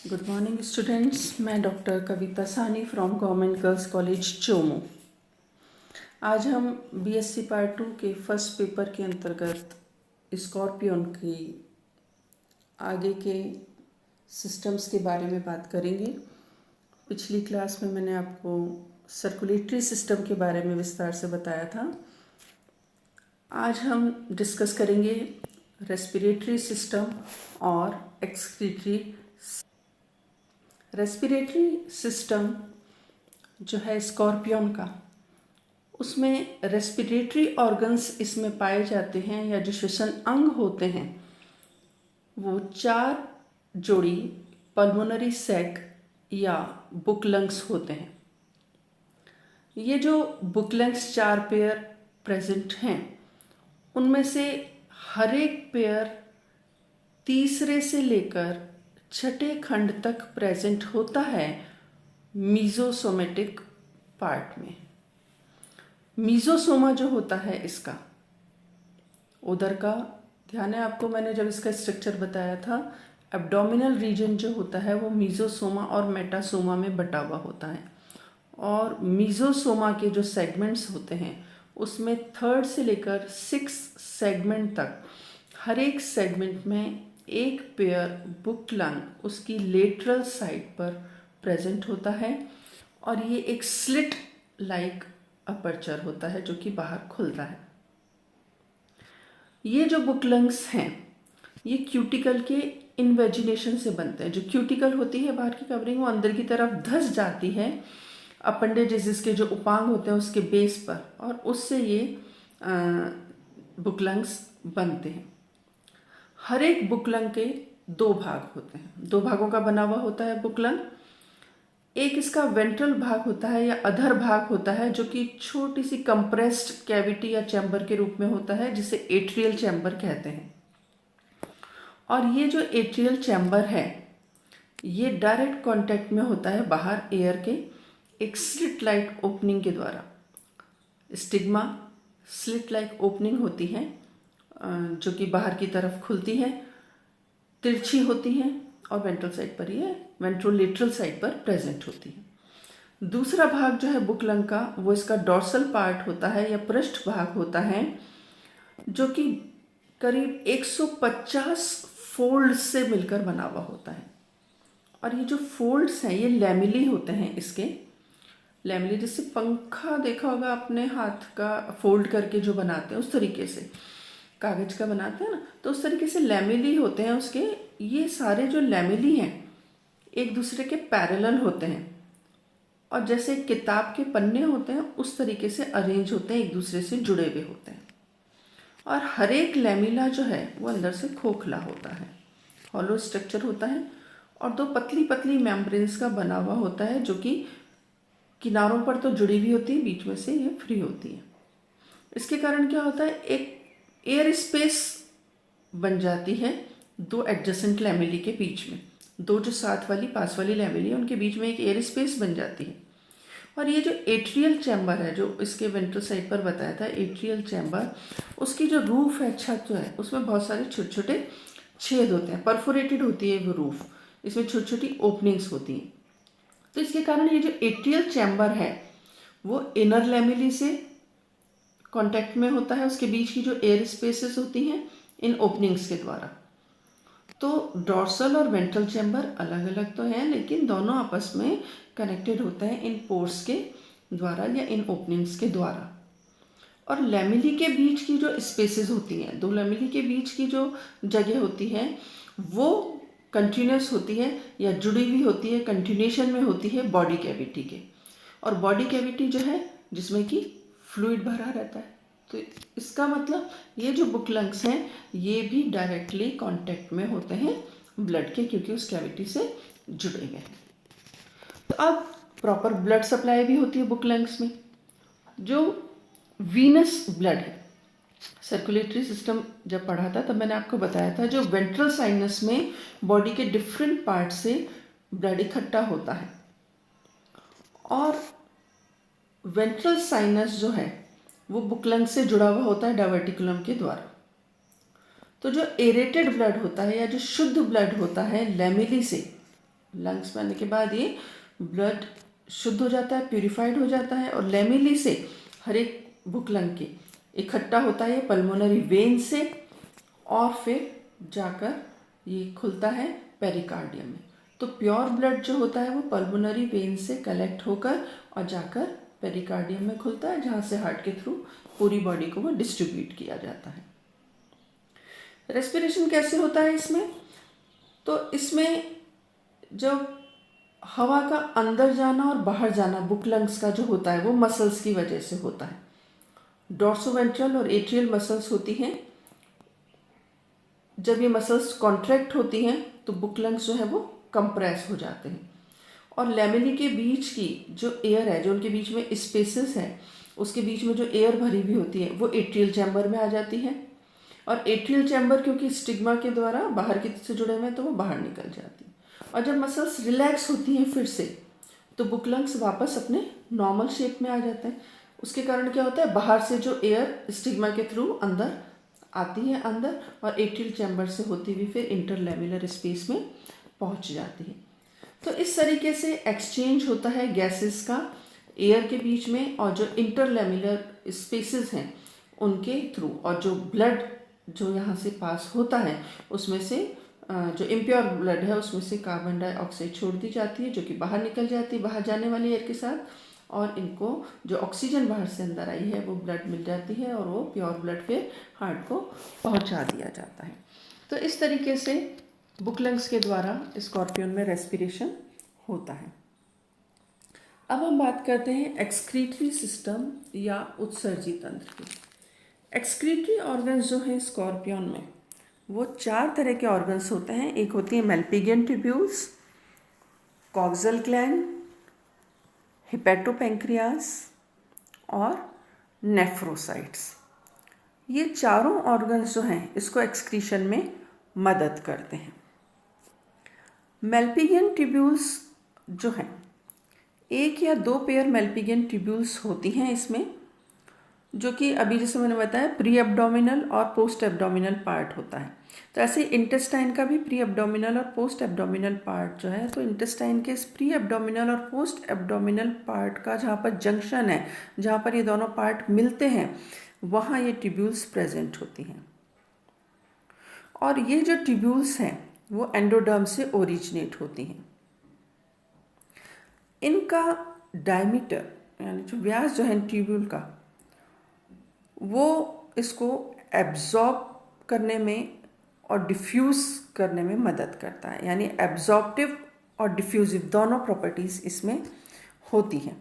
Good morning students. मैं doctor कविता सानी from government girls college Chomu. आज हम बीएससी पार्ट 2 के फर्स्ट पेपर के अंतर्गत स्कॉर्पियन की आगे के सिस्टम्स के बारे में बात करेंगे। पिछली क्लास में मैंने आपको सर्कुलेटरी सिस्टम के बारे में विस्तार से बताया था। आज हम डिस्कस करेंगे रेस्पिरेटरी सिस्टम और एक्सक्रीटरी। रेस्पिरेटरी सिस्टम जो है स्कॉर्पियन का, उसमें रेस्पिरेटरी ऑर्गन्स इसमें पाए जाते हैं या जो श्वसन अंग होते हैं वो 4 जोड़ी पल्मोनरी सैक या बुकलंग्स होते हैं। ये जो बुकलंग्स 4 पेयर प्रेजेंट हैं उनमें से हर एक पेयर तीसरे से लेकर छठे खंड तक प्रेजेंट होता है मीजोसोमेटिक पार्ट में। मीजोसोमा जो होता है इसका उधर का ध्यान है आपको, मैंने जब इसका स्ट्रक्चर बताया था, एब्डोमिनल रीजन जो होता है वो मीजोसोमा और मेटासोमा में बटा हुआ होता है। और मीजोसोमा के जो सेगमेंट्स होते हैं उसमें 3rd से लेकर 6 सेगमेंट तक, हर एक सेगमेंट में एक पेयर बुक लंग उसकी लेटरल साइड पर प्रेजेंट होता है और ये एक स्लिट लाइक अपर्चर होता है जो कि बाहर खुलता है। ये जो बुक लंग्स हैं ये क्यूटिकल के इन्वेजिनेशन से बनते हैं। जो क्यूटिकल होती है बाहर की कवरिंग वो अंदर की तरफ धंस जाती है अपेंडेजेस के जो उपांग होते हैं उसके बेस पर, और उससे ये बुक लंग्स बनते हैं। हर एक बुकलंग के 2 भाग होते हैं, 2 भागों का बना हुआ होता है बुकलंग। एक इसका वेंट्रल भाग होता है या अधर भाग होता है जो कि छोटी सी कंप्रेस्ड कैविटी या चैम्बर के रूप में होता है जिसे एट्रियल चैम्बर कहते हैं। और ये जो एट्रियल चैम्बर है ये डायरेक्ट कांटेक्ट में होता है बाहर एयर के एक स्लिट लाइक ओपनिंग के द्वारा। स्टिग्मा स्लिट लाइक ओपनिंग होती है जो कि बाहर की तरफ खुलती है, तिरछी होती है और वेंट्रल साइड पर, ये वेंट्रोलेटरल साइड पर प्रेजेंट होती है। दूसरा भाग जो है बुकलंग का वो इसका डॉर्सल पार्ट होता है या पृष्ठ भाग होता है जो कि करीब 150 फोल्ड से मिलकर बना हुआ होता है। और ये जो फोल्ड्स हैं ये लैमिली होते हैं इसके। लैमिली जैसे पंखा देखा होगा अपने हाथ का फोल्ड करके जो बनाते हैं उस तरीके से कागज का बनाते हैं ना, तो उस तरीके से लैमिली होते हैं उसके। ये सारे जो लैमिली हैं एक दूसरे के पैरेलल होते हैं और जैसे किताब के पन्ने होते हैं उस तरीके से अरेंज होते हैं, एक दूसरे से जुड़े हुए होते हैं। और हर एक लैमिला जो है वो अंदर से खोखला होता है, हॉलो स्ट्रक्चर होता है और 2 पतली पतली मेम्ब्रेन्स का बना हुआ होता है जो कि किनारों पर तो जुड़ी हुई होती है, बीच में से ये फ्री होती है। इसके कारण क्या होता है, एक एयर स्पेस बन जाती है 2 एडजेसेंट लैमिली के बीच में। 2 जो साथ वाली पास वाली लैमिली है उनके बीच में एक एयर स्पेस बन जाती है। और ये जो एट्रियल चैम्बर है जो इसके वेंट्रल साइड पर बताया था, एट्रियल चैम्बर, उसकी जो रूफ है, छत जो है, उसमें बहुत सारे छोटे छोटे छेद होते हैं, परफोरेटेड होती है वो रूफ, इसमें छोटी छोटी ओपनिंग्स होती हैं। तो इसके कारण ये जो एट्रियल चैम्बर है वो इनर लैमिली से कांटेक्ट में होता है, उसके बीच की जो एयर स्पेसेस होती हैं इन ओपनिंग्स के द्वारा। तो डॉर्सल और वेंट्रल चैम्बर अलग अलग तो हैं लेकिन दोनों आपस में कनेक्टेड होते हैं इन पोर्स के द्वारा या इन ओपनिंग्स के द्वारा। और लैमिली के बीच की जो स्पेसेस होती हैं, 2 लैमिली के बीच की जो जगह होती है वो कंटिन्यूस होती है या जुड़ी हुई होती है, कंटिन्यूशन में होती है बॉडी कैविटी के। और बॉडी कैविटी जो है जिसमें कि फ्लूइड भरा रहता है। तो इसका मतलब ये जो बुक लंग्स हैं ये भी डायरेक्टली कांटेक्ट में होते हैं ब्लड के, क्योंकि उस कैविटी से जुड़े हुए हैं। तो अब प्रॉपर ब्लड सप्लाई भी होती है बुक लंग्स में। जो वीनस ब्लड है, सर्कुलेटरी सिस्टम जब पढ़ा था तब मैंने आपको बताया था जो वेंट्रल साइनस में बॉडी के डिफरेंट पार्ट से ब्लड इकट्ठा होता है। और वेंट्रल साइनस जो है वो बुकलंग से जुड़ा हुआ होता है डायवर्टिकुलम के द्वारा। तो जो एरेटेड ब्लड होता है या जो शुद्ध ब्लड होता है लैमिली से, लंग्स में आने के बाद ये ब्लड शुद्ध हो जाता है, प्यूरिफाइड हो जाता है और लेमिली से हर एक भूखलंग के इकट्ठा होता है पल्मोनरी वेन से और फिर जाकर ये खुलता है पेरिकार्डियम में। तो प्योर ब्लड जो होता है वो पल्मोनरी वेन से कलेक्ट होकर और जाकर पेरिकार्डियम में खुलता है, जहाँ से हार्ट के थ्रू पूरी बॉडी को वो डिस्ट्रीब्यूट किया जाता है। रेस्पिरेशन कैसे होता है इसमें? तो इसमें जब हवा का अंदर जाना और बाहर जाना बुक लंग्स का जो होता है वो मसल्स की वजह से होता है। डॉर्सोवेंट्रल और एट्रियल मसल्स होती हैं। जब ये मसल्स कॉन्ट्रैक्ट होती हैं तो बुक लंग्स जो है वो कंप्रेस हो जाते हैं और लेमिनी के बीच की जो एयर है, जो उनके बीच में स्पेसेस है, उसके बीच में जो एयर भरी हुई होती है वो एट्रियल चैम्बर में आ जाती है और एट्रियल चैम्बर क्योंकि स्टिग्मा के द्वारा बाहर की से जुड़े हुए हैं तो वो बाहर निकल जाती है। और जब मसल्स रिलैक्स होती हैं फिर से तो बुक लंग्स वापस अपने नॉर्मल शेप में आ जाते हैं। उसके कारण क्या होता है, बाहर से जो एयर स्टिग्मा के थ्रू अंदर आती है अंदर और एट्रियल चैम्बर से होती हुई फिर इंटरलेम्युलर स्पेस में पहुंच जाती है। तो इस तरीके से एक्सचेंज होता है गैसेस का एयर के बीच में और जो इंटरलेम्युलर स्पेसेस हैं उनके थ्रू, और जो ब्लड जो यहाँ से पास होता है उसमें से जो इम्प्योर ब्लड है उसमें से कार्बन डाइऑक्साइड छोड़ दी जाती है जो कि बाहर निकल जाती है बाहर जाने वाली एयर के साथ, और इनको जो ऑक्सीजन बाहर से अंदर आई है वो ब्लड मिल जाती है और वो प्योर ब्लड फिर हार्ट को पहुंचा दिया जाता है। तो इस तरीके से बुक लंग्स के द्वारा स्कॉर्पियन में रेस्पिरेशन होता है। अब हम बात करते हैं एक्सक्रीटरी सिस्टम या उत्सर्जी तंत्र की। एक्सक्रीटरी ऑर्गन्स जो है स्कॉर्पियन में वो 4 तरह के ऑर्गन्स होते हैं। एक होती है मेल्पिगियन ट्यूब्यूल्स, कॉक्सल ग्लैंड, हिपेटोपेंक्रियास और नेफ्रोसाइट्स। ये चारों ऑर्गन्स जो हैं इसको एक्सक्रीशन में मदद करते हैं। मेल्पिगियन ट्यूब्यूल्स जो हैं, 1 या 2 पेयर मेल्पिगियन ट्यूब्यूल्स होती हैं इसमें, जो कि अभी जैसे मैंने बताया प्री एब्डोमिनल और पोस्ट एब्डोमिनल पार्ट होता है। तो ऐसे इंटेस्टाइन का भी प्री एब्डोमिनल और पोस्ट एब्डोमिनल पार्ट जो है, तो इंटेस्टाइन के इस प्री एब्डोमिनल और पोस्ट एब्डोमिनल पार्ट का जहाँ पर जंक्शन है, जहाँ पर ये दोनों पार्ट मिलते हैं, वहाँ ये ट्यूब्यूल्स प्रेजेंट होती हैं। और ये जो ट्यूब्यूल्स हैं वो एंडोडर्म से ओरिजिनेट होती हैं। इनका डायमीटर यानी जो व्यास जो है ट्यूब्यूल का, वो इसको एब्जॉर्ब करने में और डिफ्यूज़ करने में मदद करता है। यानी एब्जॉर्प्टिव और डिफ्यूजिव दोनों प्रॉपर्टीज़ इसमें होती हैं।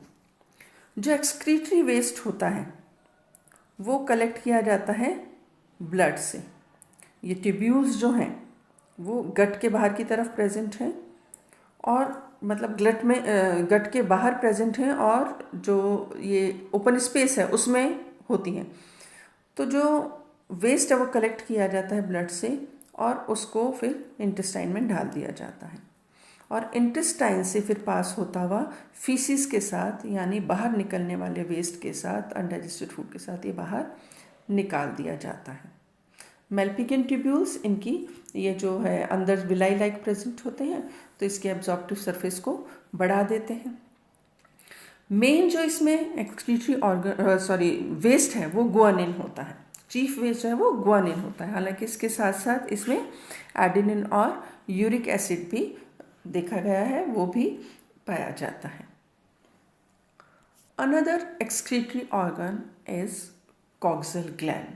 जो एक्सक्रीटरी वेस्ट होता है वो कलेक्ट किया जाता है ब्लड से। ये ट्यूब्यूल्स जो हैं वो गट के बाहर की तरफ प्रेजेंट हैं और मतलब गट के बाहर प्रेजेंट हैं और जो ये ओपन स्पेस है उसमें होती हैं। तो जो वेस्ट है वो कलेक्ट किया जाता है ब्लड से और उसको फिर इंटेस्टाइन में डाल दिया जाता है और इंटेस्टाइन से फिर पास होता हुआ फीसिस के साथ यानी बाहर निकलने वाले वेस्ट के साथ, अनडाइजेस्टेड फूड के साथ ये बाहर निकाल दिया जाता है। मेल्पिगियन ट्यूब्यूल्स इनकी ये जो है अंदर विलाई लाइक प्रेजेंट होते हैं, तो इसके एब्जॉर्प्टिव सरफेस को बढ़ा देते हैं। मेन जो इसमें एक्सक्रीटरी वेस्ट है वो गुआनिन होता है। चीफ वेस्ट जो है वो गुआनिन होता है। हालांकि इसके साथ साथ इसमें एडेनिन और यूरिक एसिड भी देखा गया है, वो भी पाया जाता है। Another excretory organ is coxal gland.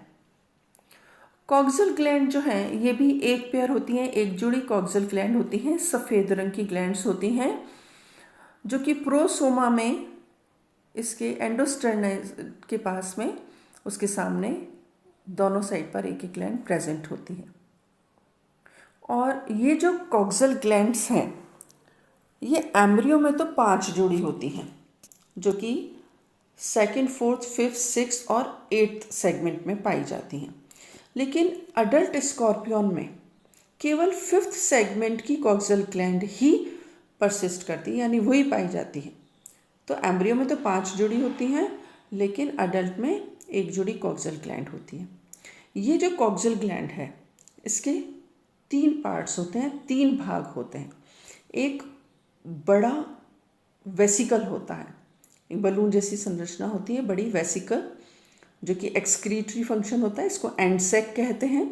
Coxal gland जो है ये भी एक पेयर होती हैं, एक जोड़ी कॉक्सल ग्लैंड होती हैं, सफ़ेद रंग की ग्लैंड्स होती हैं जो कि प्रोसोमा में इसके एंडोस्टर्नाइज के पास में उसके सामने दोनों साइड पर एक एक ग्लैंड प्रेजेंट होती है। और ये जो कॉक्सल ग्लैंड्स हैं ये एम्ब्रियो में तो 5 जोड़ी होती हैं जो कि 2nd, 4th, 5th, 6th और 8th सेगमेंट में पाई जाती हैं। लेकिन अडल्ट स्कॉर्पियन में केवल 5th सेगमेंट की कॉक्सल ग्लैंड ही परसिस्ट करती है, यानी वही पाई जाती है। तो एम्ब्रियो में तो 5 जोड़ी होती हैं लेकिन अडल्ट में एक जोड़ी कॉक्सल ग्लैंड होती है। ये जो कॉक्सल ग्लैंड है इसके 3 पार्ट्स होते हैं, 3 भाग होते हैं। एक बड़ा वेसिकल होता है, एक बलून जैसी संरचना होती है, बड़ी वेसिकल, जो कि एक्सक्रीटरी फंक्शन होता है, इसको एंड सैक कहते हैं।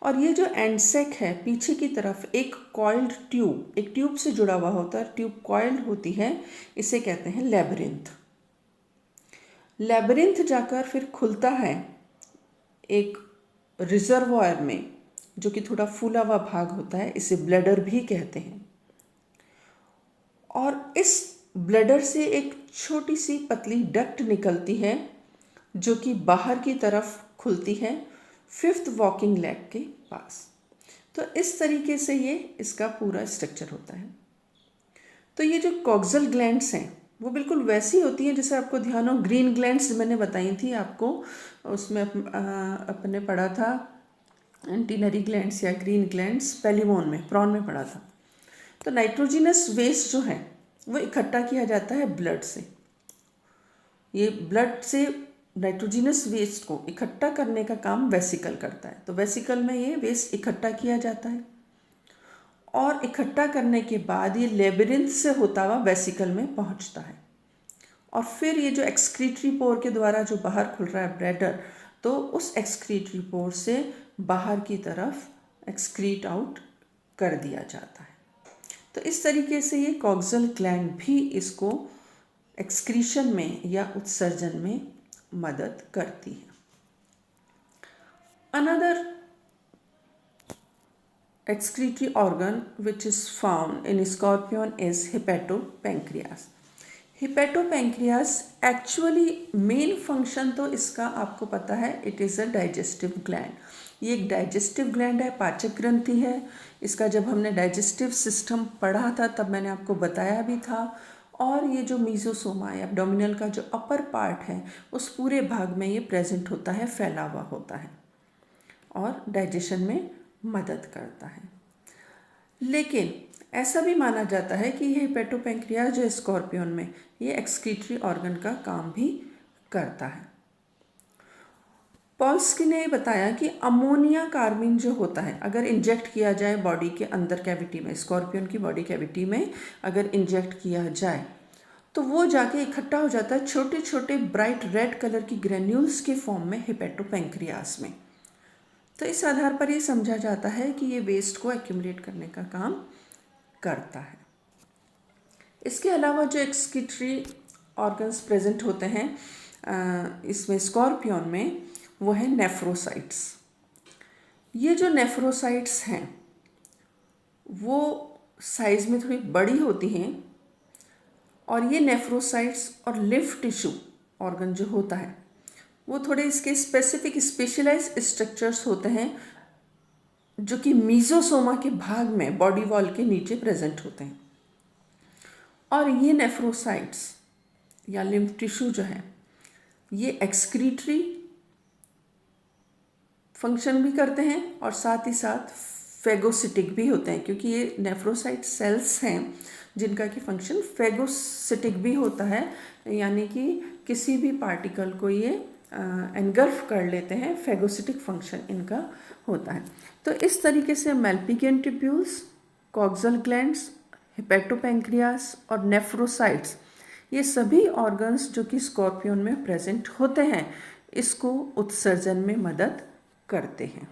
और ये जो एंड सैक है, पीछे की तरफ एक कॉइल्ड ट्यूब, एक ट्यूब से जुड़ा हुआ होता है, ट्यूब कॉइल्ड होती है, इसे कहते हैं लैबिरिंथ। लैबिरिंथ जाकर फिर खुलता है एक रिजर्वॉयर में, जो कि थोड़ा फूला हुआ भाग होता है, इसे ब्लैडर भी कहते हैं। और इस ब्लैडर से एक छोटी सी पतली डक्ट निकलती है, जो कि बाहर की तरफ खुलती है 5th वॉकिंग लेग के पास। तो इस तरीके से ये इसका पूरा स्ट्रक्चर होता है। तो ये जो कॉक्सल ग्लैंड्स हैं वो बिल्कुल वैसी होती हैं जैसे आपको ध्यान हो, ग्रीन ग्लैंड्स मैंने बताई थी आपको, उसमें अपने पढ़ा था एंटीनरी ग्लैंड्स या ग्रीन ग्लैंड्स पेलिमोन में, प्रॉन में पढ़ा था। तो नाइट्रोजिनस वेस्ट जो है वो इकट्ठा किया जाता है ब्लड से। ये ब्लड से नाइट्रोजिनस वेस्ट को इकट्ठा करने का काम वेसिकल करता है। तो वेसिकल में ये वेस्ट इकट्ठा किया जाता है और इकट्ठा करने के बाद ये लेबिरिंथ से होता हुआ वेसिकल में पहुंचता है। और फिर ये जो एक्सक्रीटरी पोर के द्वारा जो बाहर खुल रहा है ब्लैडर, तो उस एक्सक्रीटरी पोर से बाहर की तरफ एक्सक्रीट आउट कर दिया जाता है। तो इस तरीके से ये कॉक्सल ग्लैंड भी इसको एक्सक्रीशन में या उत्सर्जन में मदद करती है। Another excretory organ which is found in scorpion is hepatopancreas. Hepatopancreas actually main function तो इसका आपको पता है, it is a digestive gland. ये एक डाइजेस्टिव ग्लैंड है, पाचक ग्रंथि है। इसका जब हमने डाइजेस्टिव सिस्टम पढ़ा था तब मैंने आपको बताया भी था। और ये जो मीजोसोमा या एब्डोमिनल का जो अपर पार्ट है उस पूरे भाग में ये प्रेजेंट होता है, फैला हुआ होता है और डाइजेशन में मदद करता है। लेकिन ऐसा भी माना जाता है कि ये हेपेटोपेंक्रियाज जो स्कॉर्पियन में ये एक्सक्रीटरी ऑर्गन का काम भी करता है। पॉल्स्की ने बताया कि अमोनिया कार्बिन जो होता है अगर इंजेक्ट किया जाए बॉडी के अंदर कैविटी में, स्कॉर्पियन की बॉडी कैविटी में अगर इंजेक्ट किया जाए तो वो जाके इकट्ठा हो जाता है छोटे छोटे ब्राइट रेड कलर की ग्रेन्यूल्स के फॉर्म में हेपेटोपेंक्रियास में। तो इस आधार पर ये समझा जाता है कि ये वेस्ट को एक्यूमुलेट करने का काम करता है। इसके अलावा जो एक्सक्रीटरी ऑर्गन्स प्रेजेंट होते हैं इसमें स्कॉर्पियन में, वो है नेफ्रोसाइट्स। ये जो नेफ्रोसाइट्स हैं वो साइज में थोड़ी बड़ी होती हैं और ये नेफ्रोसाइट्स और लिम्फ टिश्यू ऑर्गन जो होता है वो थोड़े इसके स्पेसिफिक स्पेशलाइज्ड स्ट्रक्चर्स होते हैं जो कि मीजोसोमा के भाग में बॉडी वॉल के नीचे प्रेजेंट होते हैं। और ये नेफ्रोसाइट्स या लिम्फ टिश्यू जो है ये एक्सक्रीटरी फंक्शन भी करते हैं और साथ ही साथ फेगोसिटिक भी होते हैं, क्योंकि ये नेफ्रोसाइट सेल्स हैं जिनका कि फंक्शन फेगोसिटिक भी होता है, यानी कि किसी भी पार्टिकल को ये एनगल्फ कर लेते हैं, फेगोसिटिक फंक्शन इनका होता है। तो इस तरीके से मैल्पिगियन ट्यूब्यूल्स, कॉक्सल ग्लैंड्स, हेपेटोपेंक्रियास और नेफ्रोसाइट्स, ये सभी ऑर्गन्स जो कि स्कॉर्पियन में प्रेजेंट होते हैं इसको उत्सर्जन में मदद करते हैं।